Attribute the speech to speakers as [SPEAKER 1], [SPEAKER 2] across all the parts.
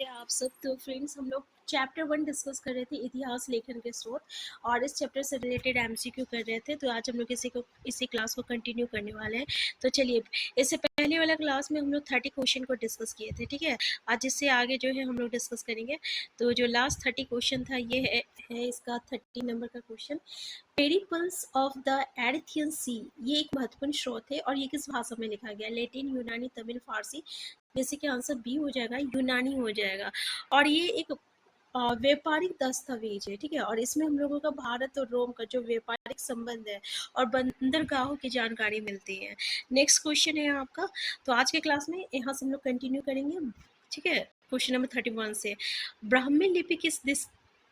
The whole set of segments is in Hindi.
[SPEAKER 1] आप सब। तो फ्रेंड्स, हम लोग चैप्टर 1 डिस्कस कर रहे थे, इतिहास लेखन के स्रोत, और इस चैप्टर से रिलेटेड एमसीक्यू कर रहे थे। तो आज हम लोग इसी क्लास को कंटिन्यू करने वाले हैं। तो चलिए, इससे पहले वाला क्लास में हम लोग 30 क्वेश्चन को डिस्कस किए थे, ठीक है। आज इससे आगे जो है हम लोग डिस्कस करेंगे। तो जो लास्ट 30 क्वेश्चन था, ये है इसका 30 नंबर का क्वेश्चन। पेरिपल्स ऑफ द एरिथियन सी, ये एक महत्वपूर्ण स्रोत है और ये किस भाषा में लिखा गया? लैटिन, यूनानी, तमिल, फारसी। जैसे कि आंसर बी हो जाएगा, यूनानी हो जाएगा। और ये एक व्यापारिक दस्तावेज है, ठीक है। और इसमें हम लोगों का भारत और रोम का जो व्यापारिक संबंध है और बंदरगाहों की जानकारी मिलती है। नेक्स्ट क्वेश्चन है आपका। तो आज के क्लास में यहाँ से हम लोग कंटिन्यू करेंगे, ठीक है। क्वेश्चन नंबर 31 से, ब्राह्मी लिपि किस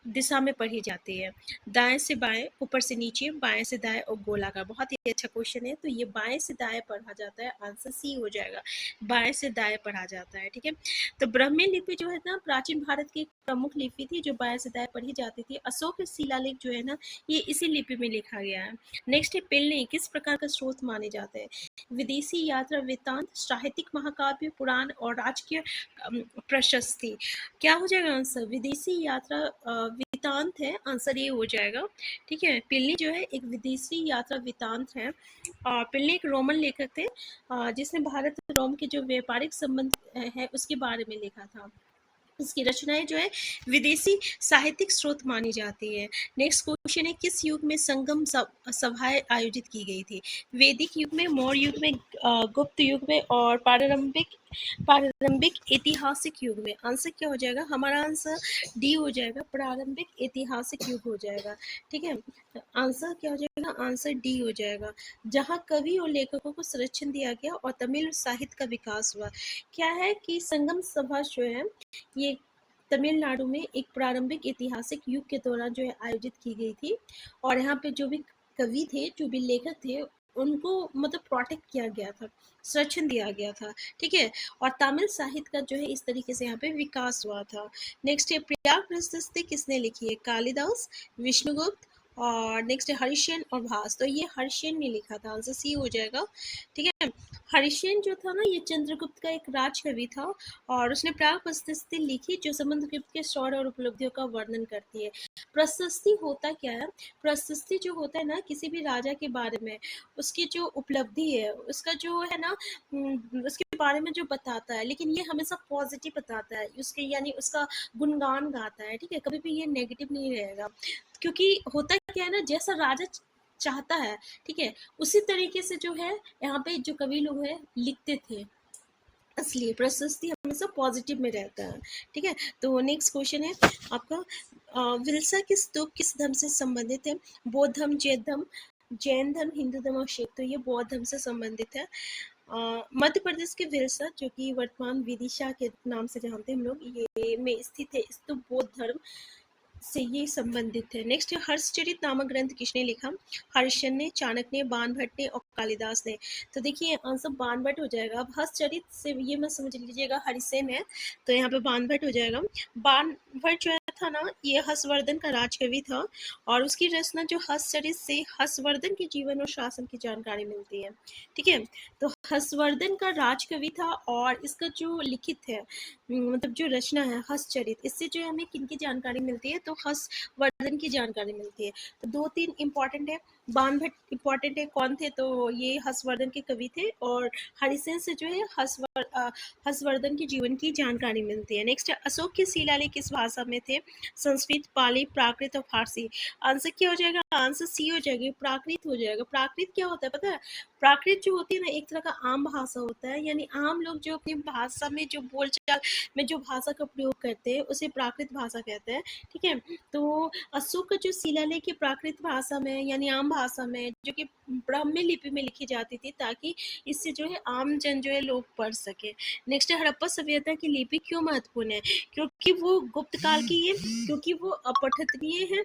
[SPEAKER 1] दिशा में पढ़ी जाती है? दाएं से बाएं, ऊपर से नीचे, बाएं से दाएं और गोलाकार। बहुत ही अच्छा क्वेश्चन है। तो ये बाएं से दाएं पढ़ा जाता है, आंसर सी हो जाएगा, बाएं से दाएं पढ़ा जाता है, ठीक है। तो ब्राह्मी लिपि जो है ना, प्राचीन भारत की एक प्रमुख लिपि थी जो बाएं से दाएं पढ़ी जाती थी। अशोक शिलालेख जो है ना, ये इसी लिपि में लिखा गया है। नेक्स्ट है, पिलने किस प्रकार का स्रोत माने जाते हैं? विदेशी यात्रा वृत्तांत, साहित्यिक महाकाव्य, पुराण और राजकीय प्रशस्ति। क्या हो जाएगा आंसर? विदेशी यात्रा वृत्तांत है, आंसर ये हो जाएगा, ठीक है। पिलनी जो है एक विदेशी यात्रा वृत्तांत है। पिलनी एक रोमन लेखक थे जिसने भारत और रोम के जो व्यापारिक संबंध है उसके बारे में लिखा था। इसकी रचनाएं जो है विदेशी साहित्यिक स्रोत मानी जाती है। नेक्स्ट क्वेश्चन है, किस युग में संगम सभाएं आयोजित की गई थी? वैदिक युग में, मौर्य युग में, गुप्त युग में और प्रारंभिक ऐतिहासिक युग में। आंसर क्या हो जाएगा? हमारा आंसर डी हो जाएगा, प्रारंभिक ऐतिहासिक युग हो जाएगा, ठीक है। आंसर क्या हो जाएगा? आंसर डी हो जाएगा, जहां कवि और लेखकों को संरक्षण दिया गया और तमिल साहित्य का विकास हुआ। क्या है कि संगम सभा जो है ये तमिलनाडु में एक प्रारंभिक ऐतिहासिक युग के दौरान जो है आयोजित की गई थी। और यहाँ पे जो भी कवि थे, जो भी लेखक थे, उनको मतलब प्रोटेक्ट किया गया था, संरक्षण दिया गया था, ठीक है। और तमिल साहित्य का जो है इस तरीके से यहाँ पे विकास हुआ था। नेक्स्ट है, प्रयाग प्रशस्ति किसने लिखी है? कालिदास, विष्णुगुप्त और नेक्स्ट है हरिसेन और भास। तो ये हरिसेन ने लिखा था, आंसर सी हो जाएगा, ठीक है। हरिसेन जो था ना, ये चंद्रगुप्त का एक राजकवि था और उसने प्राग प्रशस्ति लिखी जो समुद्रगुप्त के शौर्य और उपलब्धियों का वर्णन करती है। प्रशस्ति होता क्या है? प्रशस्ति जो होता है ना, किसी भी राजा के बारे में उसकी जो उपलब्धि है, उसका जो है ना, उसके बारे में जो बताता है, लेकिन ये हमेशा पॉजिटिव बताता है, उसके यानी उसका गुणगान गाता है, ठीक है। कभी भी ये नेगेटिव नहीं रहेगा, क्योंकि होता क्या है ना, जैसा राजा चाहता है, ठीक है, उसी तरीके से जो है यहाँ पे जो कवि लोग हैं लिखते थे, इसलिए प्रशस्ति हमेशा पॉजिटिव में रहता है, ठीक है। तो नेक्स्ट क्वेश्चन है आपका, विल्सा की स्तूप किस धर्म से संबंधित है? बौद्ध धर्म, जैन धर्म, हिंदू धर्म और सिख। तो ये बौद्ध धर्म से संबंधित है। मध्य प्रदेश के विल्सा, जो कि वर्तमान विदिशा के नाम से जानते हैं हम लोग, ये में स्थित है स्तूप बौद्ध धर्म से ये संबंधित है। नेक्स्ट है, हर्षचरित नामक ग्रंथ किसने लिखा? हर्षण ने, चाणक्य ने, बाणभट्ट ने और कालिदास ने। तो देखिए आंसर बाणभट्ट हो जाएगा। अब हर्षचरित से ये मत समझ लीजिएगा हरिसेन है, तो यहाँ पे बाणभट्ट हो जाएगा। बाणभट्ट जो था ना, ये हर्षवर्धन का राजकवि था और उसकी रचना जो हर्षचरित से हर्षवर्धन के जीवन और शासन की जानकारी मिलती है, ठीक है। तो हर्षवर्धन का राजकवि था और इसका जो लिखित है, मतलब जो रचना है हर्षचरित, इससे जो हमें किनकी जानकारी मिलती है? तो हर्षवर्धन की जानकारी मिलती है। तो 2-3 इंपॉर्टेंट है। बाणभट्ट इंपॉर्टेंट है, कौन थे? तो ये हर्षवर्धन के कवि थे। और हरिसेन से जो है हर्षवर्धन के जीवन की जानकारी मिलती है। नेक्स्ट है, अशोक के शिलालेख किस भाषा में थे? संस्कृत, पाली, प्राकृत और फारसी। आंसर क्या हो जाएगा? आंसर सी हो जाएगी, प्राकृत हो जाएगा। प्राकृत क्या होता है पता है? प्राकृत जो होती है ना, एक तरह का आम भाषा होता है, यानी आम लोग जो अपनी भाषा में जो बोलचाल में जो भाषा का प्रयोग करते हैं उसे प्राकृत भाषा कहते हैं, ठीक है। तो अशोक का जो शिलालेख है प्राकृत भाषा में यानी आम भाषा में, जो कि ब्राह्मी लिपि में लिखी जाती थी, ताकि इससे जो है आम जन जो है लोग पढ़ सके। नेक्स्ट है, हड़प्पा सभ्यता की लिपि क्यों महत्वपूर्ण है? क्योंकि वो गुप्त काल की है, क्योंकि वो अपठनीय है,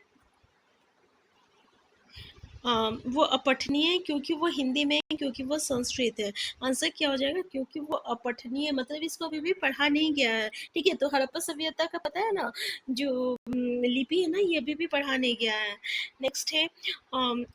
[SPEAKER 1] वो अपठनीय है, क्योंकि वो हिंदी में है, क्योंकि वो संस्कृत है। आंसर क्या हो जाएगा? क्योंकि वो अपठनीय, मतलब इसको अभी भी पढ़ा नहीं गया है, ठीक है। तो हड़प्पा सभ्यता का पता है ना, जो लिपि है ना, ये अभी भी पढ़ा नहीं गया है। नेक्स्ट है,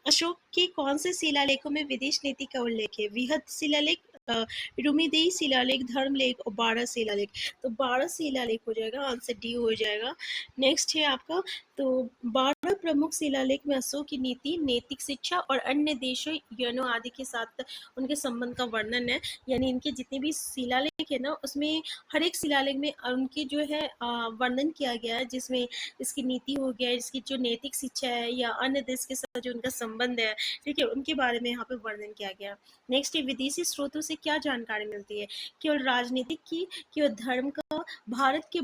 [SPEAKER 1] अशोक के कौन से शिलालेखों में विदेश नीति का उल्लेख है? वृहद शिलालेख, रुमिदेई शिलालेख, धर्मलेख और बारह शिलालेख। तो बारह शिलालेख हो जाएगा, आंसर डी हो जाएगा। नेक्स्ट है आपका, तो 12 प्रमुख शिलालेख में अशोक की नीति, नैतिक शिक्षा और अन्य देशों यौनों आदि के साथ उनके संबंध का वर्णन है। यानी इनके जितने भी शिलालेख है ना, उसमें हर एक शिलालेख में उनके जो है वर्णन किया गया है, जिसमें इसकी नीति हो गया, इसकी जो नैतिक शिक्षा है या अन्य देश के साथ जो उनका संबंध है, ठीक है, उनके बारे में यहाँ पे वर्णन किया गया। नेक्स्ट है, विदेशी स्रोतों से क्या जानकारी मिलती है? केवल राजनीतिक की, केवल धर्म का, भारत के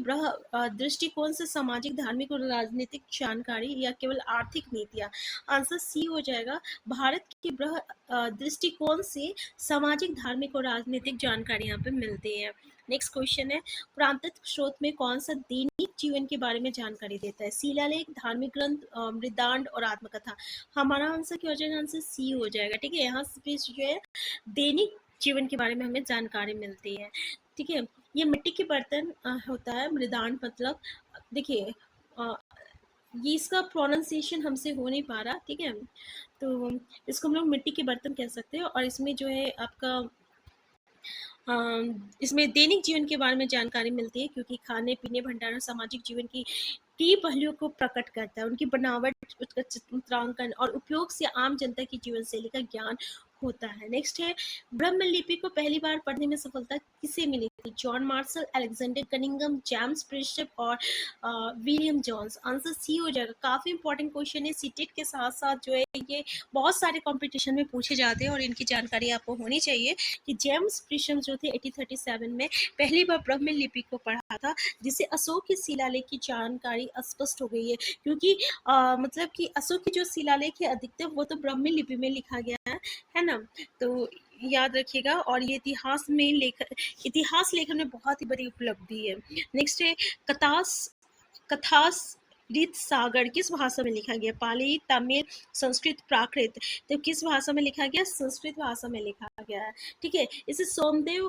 [SPEAKER 1] दृष्टिकोण से सामाजिक, धार्मिक और राजनीतिक जानकारी, या केवल आर्थिक नीतियां? आंसर सी हो जाएगा, भारत के दृष्टिकोण से सामाजिक, धार्मिक और राजनीतिक जानकारी यहाँ पे मिलती है। नेक्स्ट क्वेश्चन है, पुरातत्व स्रोत में कौन सा दैनिक जीवन के बारे में जानकारी देता है? शिलालेख, धार्मिक ग्रंथ, मृदांड और आत्मकथा? हमारा आंसर क्या हो जाएगा? आंसर सी हो जाएगा। ठीक है, यहाँ पे जो है दैनिक जीवन के बारे में हमें जानकारी मिलती है। ठीक है, ये मिट्टी के बर्तन होता है। मृदांड मतलब, देखिए ये इसका प्रोनाउंसिएशन हमसे हो नहीं पा रहा, ठीक है, तो इसको हम लोग मिट्टी के बर्तन कह सकते हैं। और इसमें जो है आपका इसमें दैनिक जीवन के बारे में जानकारी मिलती है, क्योंकि खाने पीने, भंडारण, सामाजिक जीवन की कई पहलुओं को प्रकट करता है। उनकी बनावट, उसका चित्रांकन और उपयोग से आम जनता की जीवन शैली का ज्ञान होता है। नेक्स्ट है, ब्रह्मलिपि को पहली बार पढ़ने में सफलता किसे मिली थी? John Marshall, Alexander Cunningham, James Prinsep और विलियम जोन्स? आंसर सी हो जाएगा। काफी इंपॉर्टेंट क्वेश्चन है, सीटेट के साथ साथ जो है ये बहुत सारे कंपटीशन में पूछे जाते हैं और इनकी जानकारी आपको होनी चाहिए कि जेम्स प्रिस्टप जो थे 1837 में पहली बार ब्रह्मलिपि को पढ़ा था, जिससे अशोक के शिलालेख की जानकारी स्पष्ट हो गई है। क्योंकि मतलब कि अशोक की जो शिलालेख है अधिकतर वो तो ब्राह्मी लिपि में लिखा गया है ना, तो याद रखिएगा। और ये इतिहास लेखन में बहुत ही बड़ी उपलब्धि है। नेक्स्ट है, कथास रीत सागर किस भाषा में लिखा गया? पाली, तमिल, संस्कृत, प्राकृत? तो किस भाषा में लिखा गया? संस्कृत भाषा में लिखा गया है। ठीक है, इसे सोमदेव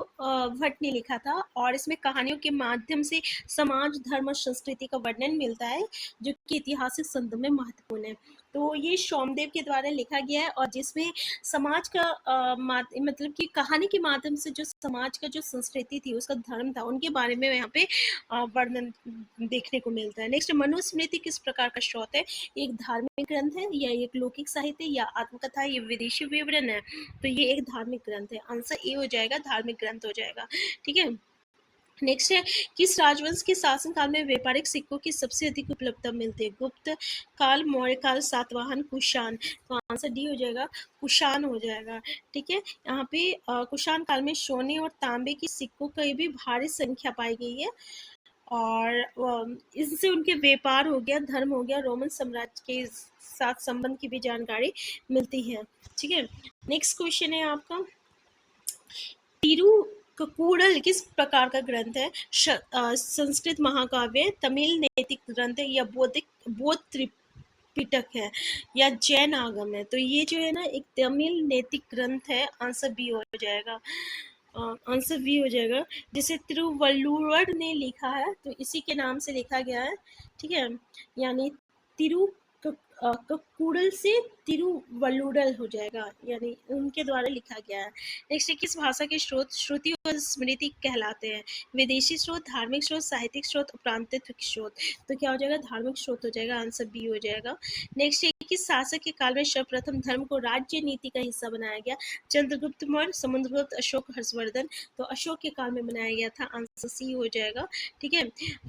[SPEAKER 1] भट्ट ने लिखा था और इसमें कहानियों के माध्यम से समाज, धर्म और संस्कृति का वर्णन मिलता है, जो कि ऐतिहासिक संदर्भ में महत्वपूर्ण है। तो ये सोमदेव के द्वारा लिखा गया है और जिसमें समाज का मतलब कि कहानी के माध्यम से जो समाज का जो संस्कृति थी, उसका धर्म था, उनके बारे में यहाँ पे वर्णन देखने को मिलता है। नेक्स्ट, मनुस्मृति किस प्रकार का स्रोत है? एक धार्मिक ग्रंथ है, या एक लौकिक साहित्य, या आत्मकथा, या विदेशी विवरण है? तो ये एक धार्मिक ग्रंथ है। आंसर ए हो जाएगा, धार्मिक ग्रंथ हो जाएगा। ठीक है, नेक्स्ट है, किस राजवंश के शासनकाल में व्यापारिक सिक्कों की सबसे अधिक उपलब्धता मिलती है? गुप्त काल, मौर्य काल, सातवाहन, कुषाण? तो आंसर डी हो जाएगा, कुषाण हो जाएगा। ठीक है, यहाँ पे कुषाण काल में सोने और तांबे की सिक्कों की भी भारी संख्या पाई गई है और इससे उनके व्यापार हो गया, धर्म हो गया, रोमन साम्राज्य के साथ संबंध की भी जानकारी मिलती है। ठीक है, नेक्स्ट क्वेश्चन है आपका, तिरुक्कुरल किस प्रकार का ग्रंथ है? संस्कृत महाकाव्य, तमिल नैतिक ग्रंथ है, या बौद्ध त्रिपिटक है, या जैन आगम है? तो ये जो है ना एक तमिल नैतिक ग्रंथ है। आंसर बी हो जाएगा। आंसर बी हो जाएगा। जिसे तिरुवल्लुवर ने लिखा है, तो इसी के नाम से लिखा गया है। ठीक है, यानी तिरुक्कुरल से तिरुवल्लुरल हो जाएगा, यानी उनके द्वारा लिखा गया है। नेक्स्ट, किस भाषा के स्रोत श्रुति और स्मृति कहलाते हैं? विदेशी स्रोत, धार्मिक स्रोत, साहित्यिक स्रोत, प्रांतिक स्रोत? तो क्या हो जाएगा? धार्मिक स्रोत हो जाएगा। आंसर बी हो जाएगा। नेक्स्ट, किस शासक के काल में सर्वप्रथम धर्म को राज्य नीति का हिस्सा बनाया गया? चंद्रगुप्त मौर्य, समुद्रगुप्त, अशोक, हर्षवर्धन? तो अशोक के काल में बनाया गया था। आंसर सी हो जाएगा। ठीक है,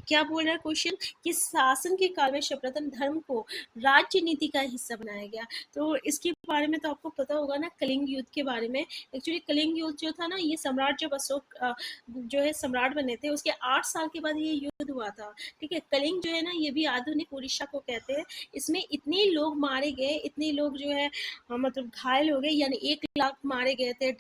[SPEAKER 1] क्या बोल रहा है क्वेश्चन? किस शासन के काल में सर्वप्रथम धर्म को राज्य नीति का हिस्सा बनाया गया? तो इसके बारे में तो आपको पता होगा ना, कलिंग युद्ध के बारे में। एक्चुअली कलिंग युद्ध जो था ना, ये सम्राट जब अशोक जो है सम्राट बने थे, उसके 8 साल के बाद ये युद्ध हुआ था। ठीक है, कलिंग जो है ना, ये भी आधुनिक उड़ीसा को कहते हैं। इसमें इतने लोग मारे गए, इतने लोग जो है मतलब घायल हो गए, यानी 1 लाख मारे गए थे,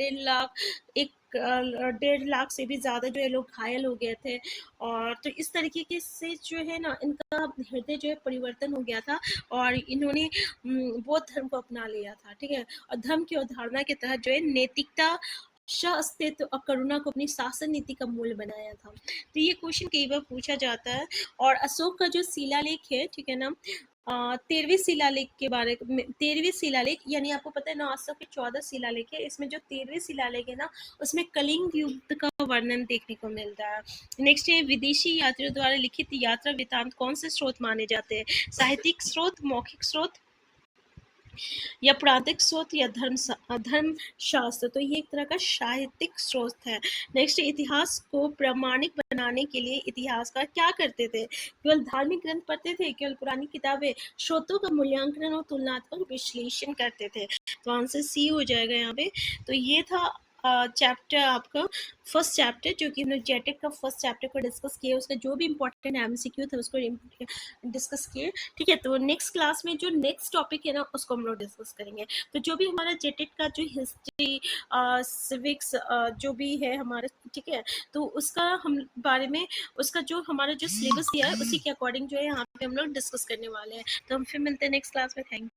[SPEAKER 1] 1.5 लाख से भी ज्यादा जो है लोग घायल हो गए थे। और तो इस तरीके से जो है ना, इनका हृदय जो है परिवर्तन हो गया था और इन्होंने बौद्ध धर्म को अपना लिया था। ठीक है, और धर्म की अवधारणा के तहत जो है नैतिकता, अस्तित्व और करुणा को अपनी शासन नीति का मूल बनाया था। तो ये क्वेश्चन कई बार पूछा जाता है। और अशोक का जो शिलालेख है, ठीक है ना, 13वीं शिलालेख के बारे में, 13वीं शिलालेख यानी आपको पता है 900 के 14 शिलालेख है, इसमें जो 13वीं शिलालेख है ना उसमें कलिंग युद्ध का वर्णन देखने को मिलता है। नेक्स्ट है विदेशी यात्रियों द्वारा लिखित यात्रा वृतांत कौन से स्रोत माने जाते हैं? साहित्यिक स्रोत, मौखिक स्रोत या प्रांतिक स्रोत या धर्म शास्त्र। तो ये एक तरह का साहित्यिक स्रोत है। नेक्स्ट, इतिहास को प्रामाणिक बनाने के लिए इतिहासकार क्या करते थे? केवल धार्मिक ग्रंथ पढ़ते थे, केवल पुरानी किताबें? स्रोतों का मूल्यांकन और तुलनात्मक विश्लेषण करते थे। तो आंसर सी हो जाएगा यहाँ पे। तो ये था चैप्टर आपका फर्स्ट चैप्टर, जो कि हमने जेटेक का फर्स्ट चैप्टर को डिस्कस किया, उसका जो भी इंपॉर्टेंट एमसीक्यू था उसको डिस्कस किए। ठीक है, तो नेक्स्ट क्लास में जो नेक्स्ट टॉपिक है ना उसको हम लोग डिस्कस करेंगे। तो जो भी हमारा जेटेट का जो हिस्ट्री, सिविक्स जो भी है हमारे, ठीक है, तो उसका हम बारे में, उसका जो हमारा जो सिलेबस दिया है उसी के अकॉर्डिंग जो है यहाँ पे हम लोग डिस्कस करने वाले हैं। तो हम फिर मिलते हैं नेक्स्ट क्लास में। Thank you.